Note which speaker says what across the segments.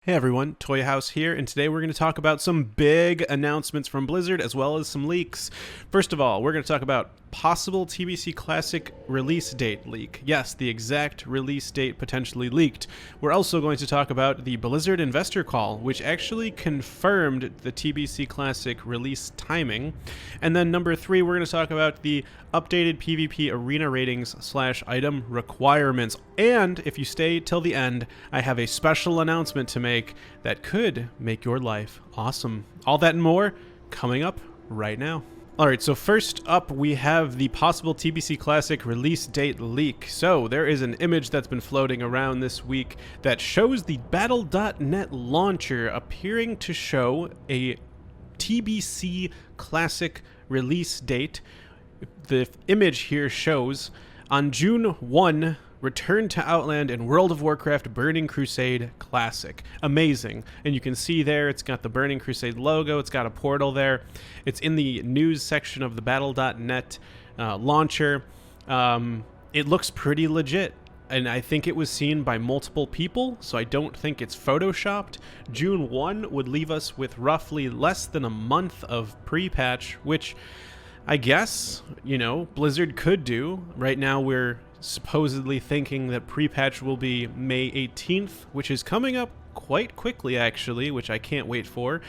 Speaker 1: Hey everyone, Toyhouze here, and today we're going to talk about some big announcements from Blizzard as well as some leaks. First of all, we're going to talk about possible TBC Classic release date leak. Yes, the exact release date potentially leaked. We're also going to talk about the Blizzard investor call, which actually confirmed the TBC Classic release timing. And then number 3, we're going to talk about the updated PvP arena ratings / item requirements. And if you stay till the end, I have a special announcement to make that could make your life awesome. All that and more coming up right now. Alright, so first up we have the possible TBC Classic release date leak. So there is an image that's been floating around this week that shows the Battle.net launcher appearing to show a TBC Classic release date. The image here shows on June 1, Return to Outland and World of Warcraft Burning Crusade Classic. Amazing. And you can see there, it's got the Burning Crusade logo, it's got a portal there. It's in the news section of the Battle.net launcher. It looks pretty legit. And I think it was seen by multiple people, so I don't think it's photoshopped. June 1 would leave us with roughly less than a month of pre-patch, which I guess, Blizzard could do. Right now we're supposedly thinking that pre-patch will be May 18th, which is coming up quite quickly actually, which I can't wait for.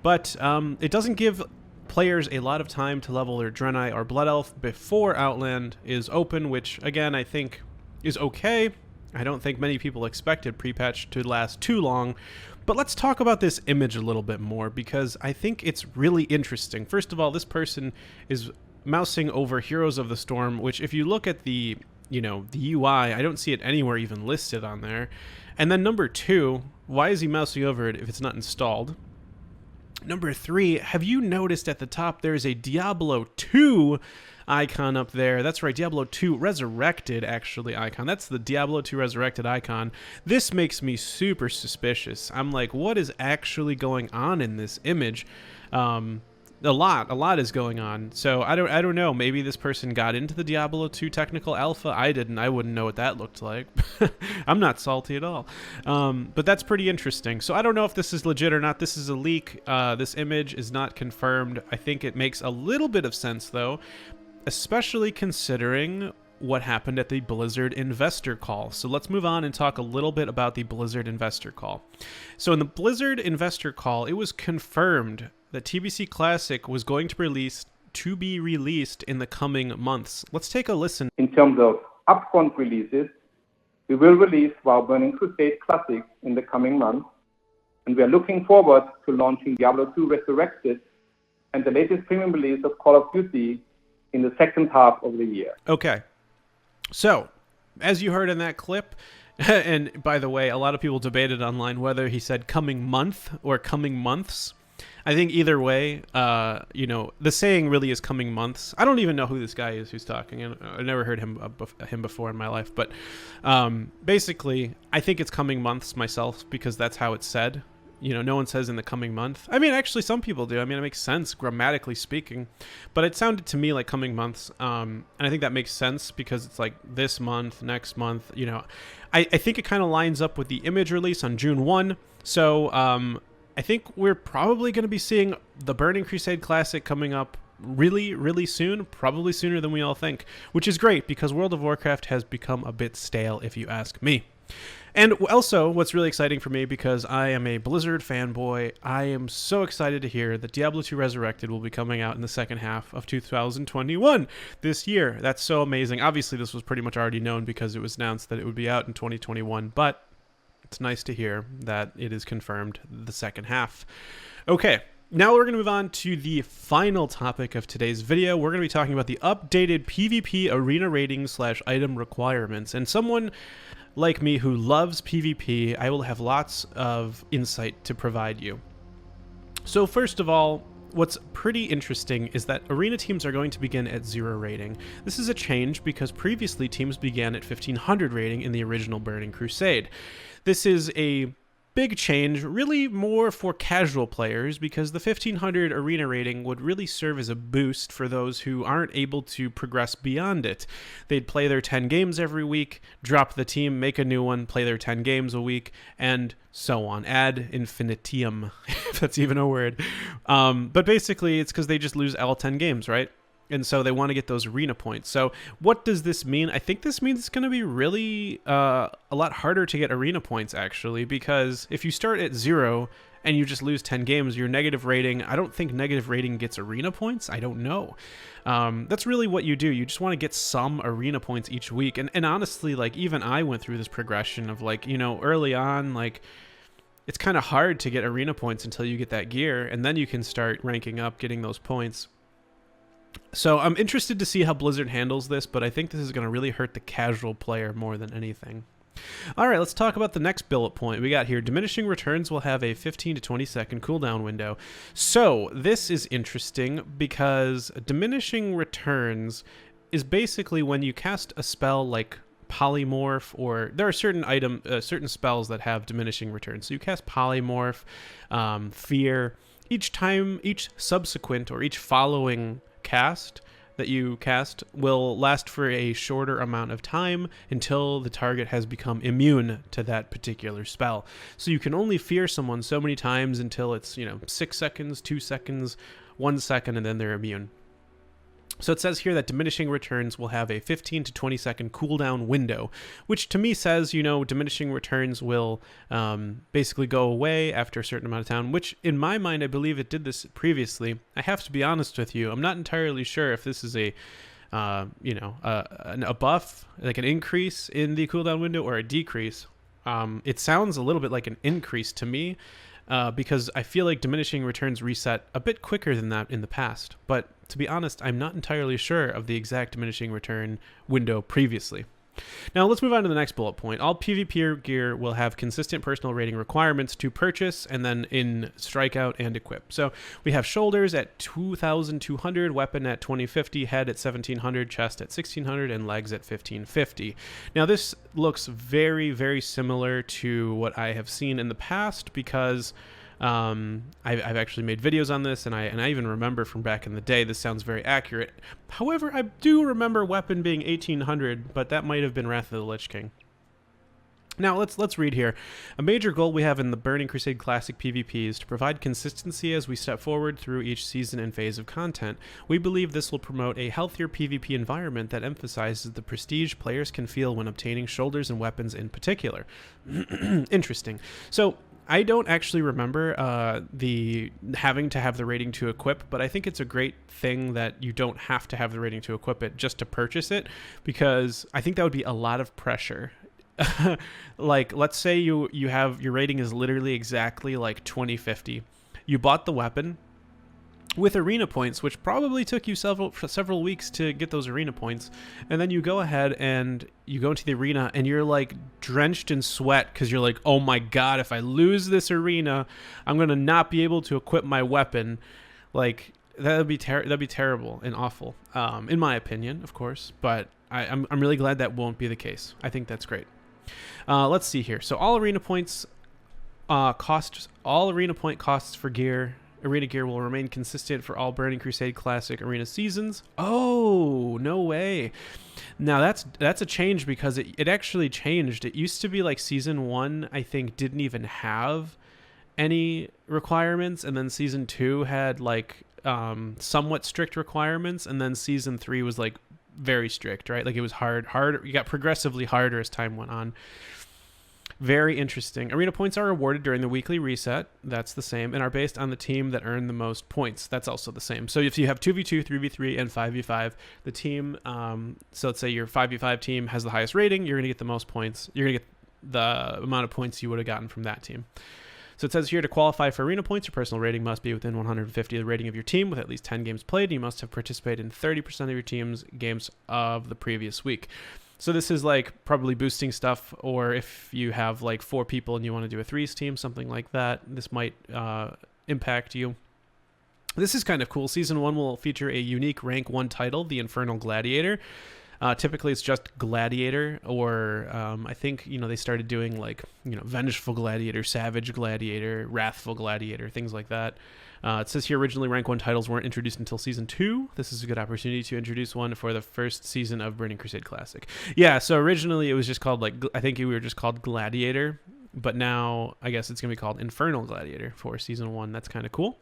Speaker 1: But it doesn't give players a lot of time to level their Draenei or Blood Elf before Outland is open, which again I think is okay. I don't think many people expected pre-patch to last too long. But let's talk about this image a little bit more because I think it's really interesting. First of all, this person is mousing over Heroes of the Storm, which if you look at the UI, I don't see it anywhere even listed on there. And then number 2, why is he mousing over it if it's not installed? Number 3, have you noticed at the top there's a Diablo 2 icon up there? That's right, Diablo 2 Resurrected actually icon. That's the Diablo 2 Resurrected icon. This makes me super suspicious. I'm like, what is actually going on in this image? A lot is going on. So I don't know. Maybe this person got into the Diablo 2 technical alpha. I didn't. I wouldn't know what that looked like. I'm not salty at all. But that's pretty interesting. So I don't know if this is legit or not. This is a leak. This image is not confirmed. I think it makes a little bit of sense though, especially considering what happened at the Blizzard investor call. So let's move on and talk a little bit about the Blizzard investor call. So in the Blizzard investor call, it was confirmed that TBC Classic was going to be released in the coming months. Let's take a listen.
Speaker 2: In terms of upfront releases, we will release our Burning Crusade Classic in the coming months, and we are looking forward to launching Diablo 2 Resurrected and the latest premium release of Call of Duty in the second half of the year.
Speaker 1: Okay. So, as you heard in that clip, and by the way, a lot of people debated online whether he said coming month or coming months. I think either way, the saying really is coming months. I don't even know who this guy is who's talking. I never heard him before in my life. But basically, I think it's coming months myself because that's how it's said. No one says in the coming month. I mean, actually, some people do. I mean, it makes sense grammatically speaking. But it sounded to me like coming months. And I think that makes sense because it's like this month, next month. I think it kind of lines up with the image release on June 1. So I think we're probably going to be seeing the Burning Crusade Classic coming up really, really soon, probably sooner than we all think, which is great because World of Warcraft has become a bit stale, if you ask me. And also, what's really exciting for me, because I am a Blizzard fanboy, I am so excited to hear that Diablo 2 Resurrected will be coming out in the second half of 2021 this year. That's so amazing. Obviously, this was pretty much already known because it was announced that it would be out in 2021, but it's nice to hear that it is confirmed the second half. Okay, now we're going to move on to the final topic of today's video. We're going to be talking about the updated PvP arena ratings / item requirements. And someone like me who loves PvP, I will have lots of insight to provide you. So first of all, what's pretty interesting is that arena teams are going to begin at 0 rating. This is a change because previously teams began at 1500 rating in the original Burning Crusade. This is a big change, really more for casual players, because the 1500 arena rating would really serve as a boost for those who aren't able to progress beyond it. They'd play their 10 games every week, drop the team, make a new one, play their 10 games a week, and so on. Ad infinitum, if that's even a word. But basically, it's because they just lose all 10 games, right? And so they want to get those arena points. So what does this mean? I think this means it's going to be really a lot harder to get arena points, actually, because if you start at 0 and you just lose 10 games, your negative rating, I don't think negative rating gets arena points. I don't know. That's really what you do. You just want to get some arena points each week. And honestly, like, even I went through this progression of, like, you know, early on, like, it's kind of hard to get arena points until you get that gear, and then you can start ranking up, getting those points. So I'm interested to see how Blizzard handles this, but I think this is going to really hurt the casual player more than anything. All right, let's talk about the next bullet point we got here. Diminishing returns will have a 15 to 20 second cooldown window. So this is interesting because diminishing returns is basically when you cast a spell like polymorph, or there are certain spells that have diminishing returns. So you cast polymorph, fear. Each subsequent or each following cast that you cast will last for a shorter amount of time until the target has become immune to that particular spell. So you can only fear someone so many times until it's, 6 seconds, 2 seconds, 1 second, and then they're immune. So it says here that diminishing returns will have a 15 to 20 second cooldown window, which to me says, diminishing returns will basically go away after a certain amount of time, which in my mind, I believe it did this previously. I have to be honest with you. I'm not entirely sure if this is a buff, like an increase in the cooldown window or a decrease. It sounds a little bit like an increase to me. Because I feel like diminishing returns reset a bit quicker than that in the past. But to be honest, I'm not entirely sure of the exact diminishing return window previously. Now let's move on to the next bullet point. All PvP gear will have consistent personal rating requirements to purchase and then in strikeout and equip. So we have shoulders at 2,200, weapon at 2050, head at 1,700, chest at 1,600, and legs at 1,550. Now this looks very, very similar to what I have seen in the past because I've actually made videos on this, and I even remember from back in the day. This sounds very accurate. However, I do remember weapon being 1,800, but that might have been Wrath of the Lich King. Now let's read here. A major goal we have in the Burning Crusade Classic PvP is to provide consistency as we step forward through each season and phase of content. We believe this will promote a healthier PvP environment that emphasizes the prestige players can feel when obtaining shoulders and weapons in particular. Interesting. So I don't actually remember the having to have the rating to equip, but I think it's a great thing that you don't have to have the rating to equip it just to purchase it, because I think that would be a lot of pressure. Like, let's say you have your rating is literally exactly like 2050. You bought the weapon with arena points, which probably took you several weeks to get those arena points, and then you go ahead and you go into the arena and you're like drenched in sweat because you're like, oh my god, if I lose this arena, I'm gonna not be able to equip my weapon. Like, that'd be terrible and awful, in my opinion, of course. But I'm really glad that won't be the case. I think that's great. Let's see here. So all arena point costs for gear. Arena gear will remain consistent for all Burning Crusade Classic Arena seasons. Oh, no way. Now that's a change, because it actually changed. It used to be like Season 1, I think, didn't even have any requirements, and then Season 2 had like somewhat strict requirements, and then Season 3 was like very strict, right? Like, it was harder. You got progressively harder as time went on. Very interesting. Arena points are awarded during the weekly reset. That's the same, and are based on the team that earned the most points. That's also the same. So if you have 2v2, 3v3, and 5v5, the team, so let's say your 5v5 team has the highest rating, you're going to get the most points. You're going to get the amount of points you would have gotten from that team. So it says here, to qualify for arena points, your personal rating must be within 150 of the rating of your team with at least 10 games played. You must have participated in 30% of your team's games of the previous week. So this is like probably boosting stuff, or if you have like 4 people and you want to do a 3s team, something like that, this might impact you. This is kind of cool. Season 1 will feature a unique rank 1 title, the Infernal Gladiator. Typically, it's just Gladiator, or I think they started doing like Vengeful Gladiator, Savage Gladiator, Wrathful Gladiator, things like that. It says here originally rank 1 titles weren't introduced until season 2. This is a good opportunity to introduce one for the first season of Burning Crusade Classic. Yeah, so originally it was just called I think we were just called Gladiator, but now I guess it's going to be called Infernal Gladiator for season 1. That's kind of cool.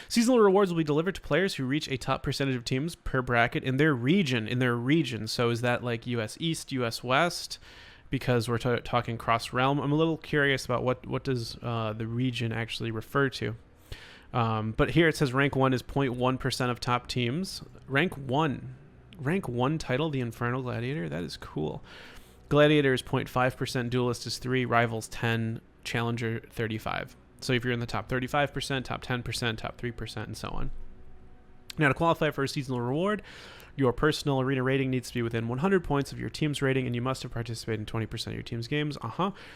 Speaker 1: Seasonal rewards will be delivered to players who reach a top percentage of teams per bracket in their region. So is that like US East, US West? Because we're talking cross realm. I'm a little curious about what does the region actually refer to. But here it says rank 1 is 0.1% of top teams. Rank 1 title, the Infernal Gladiator. That is cool. Gladiator is 0.5%, Duelist is 3, Rivals 10, Challenger 35. So if you're in the top 35%, top 10%, top 3%, and so on. Now, to qualify for a seasonal reward, your personal arena rating needs to be within 100 points of your team's rating, and you must have participated in 20% of your team's games.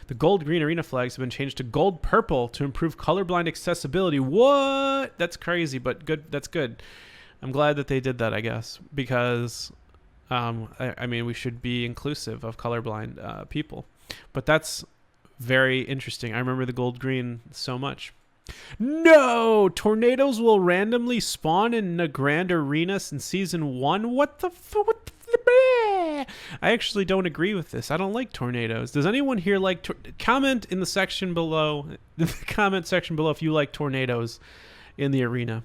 Speaker 1: The gold-green arena flags have been changed to gold-purple to improve colorblind accessibility. What? That's crazy, but good. That's good. I'm glad that they did that, I guess, because I mean, we should be inclusive of colorblind people. But that's very interesting. I remember the gold-green so much. No! Tornadoes will randomly spawn in the Grand Arenas in Season 1? What the I actually don't agree with this. I don't like tornadoes. Does anyone here like... comment in the section below. In the comment section below if you like tornadoes in the arena.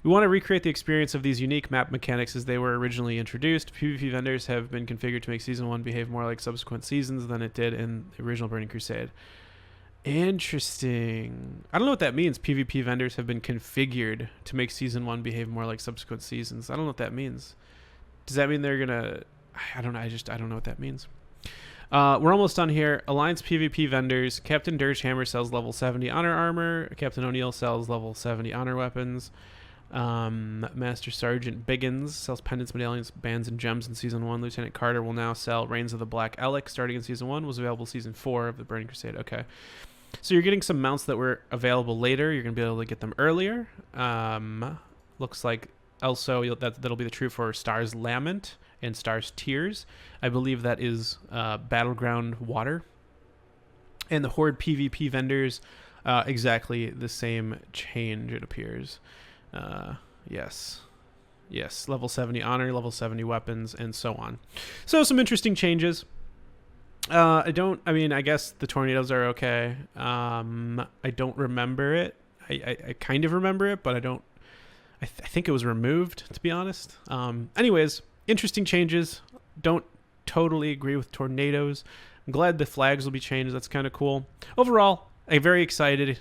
Speaker 1: We want to recreate the experience of these unique map mechanics as they were originally introduced. PvP vendors have been configured to make Season 1 behave more like subsequent seasons than it did in the original Burning Crusade. Interesting. I don't know what that means. PvP vendors have been configured to make Season 1 behave more like subsequent seasons. I don't know what that means. Does that mean they're going to... I don't know. I don't know what that means. We're almost done here. Alliance PvP vendors. Captain Dirgehammer sells level 70 honor armor. Captain O'Neill sells level 70 honor weapons. Master Sergeant Biggins sells pendants, medallions, bands, and gems in Season 1. Lieutenant Carter will now sell Reigns of the Black Elec starting in Season 1. Was available Season 4 of the Burning Crusade. Okay. So you're getting some mounts that were available later. You're going to be able to get them earlier. Looks like also that'll be the true for Star's Lament and Star's Tears. I believe that is Battleground Water. And the Horde PvP vendors, exactly the same change, it appears. Yes, level 70 honor, level 70 weapons, and so on. So some interesting changes. I guess the tornadoes are okay. I don't remember it. I kind of remember it, but I don't. I think it was removed, to be honest. Anyways, interesting changes. Don't totally agree with tornadoes. I'm glad the flags will be changed. That's kind of cool. Overall, I'm very excited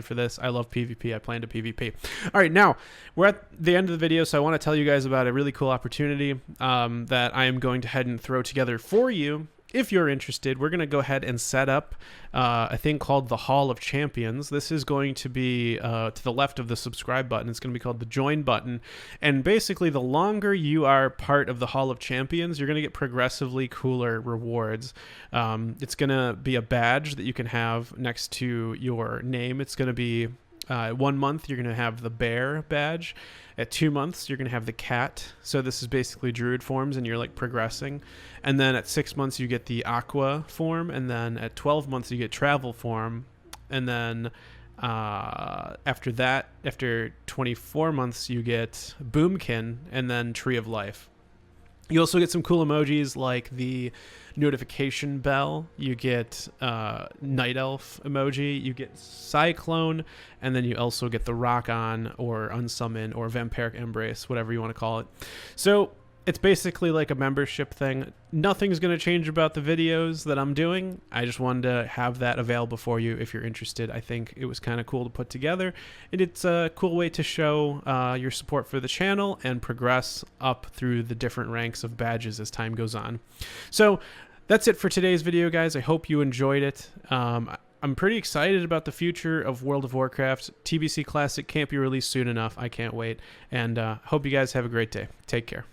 Speaker 1: for this. I love PvP. I plan to PvP. All right, now we're at the end of the video, so I want to tell you guys about a really cool opportunity that I am going to head and throw together for you. If you're interested, we're going to go ahead and set up a thing called the Hall of Champions. This is going to be to the left of the subscribe button. It's going to be called the Join button. And basically, the longer you are part of the Hall of Champions, you're going to get progressively cooler rewards. It's going to be a badge that you can have next to your name. It's going to be 1 month, you're going to have the bear badge. At 2 months, you're going to have the cat. So this is basically druid forms, and you're like progressing. And then at 6 months, you get the aqua form. And then at 12 months, you get travel form. And then after that, after 24 months, you get boomkin and then tree of life. You also get some cool emojis like the notification bell. You get night elf emoji. You get cyclone, and then you also get the rock on or unsummon or vampiric embrace, whatever you want to call it. So it's basically like a membership thing. Nothing's going to change about the videos that I'm doing. I just wanted to have that available for you if you're interested. I think it was kind of cool to put together, and it's a cool way to show your support for the channel and progress up through the different ranks of badges as time goes on. So that's it for today's video, guys. I hope you enjoyed it. I'm pretty excited about the future of World of Warcraft. TBC Classic can't be released soon enough. I can't wait. And hope you guys have a great day. Take care.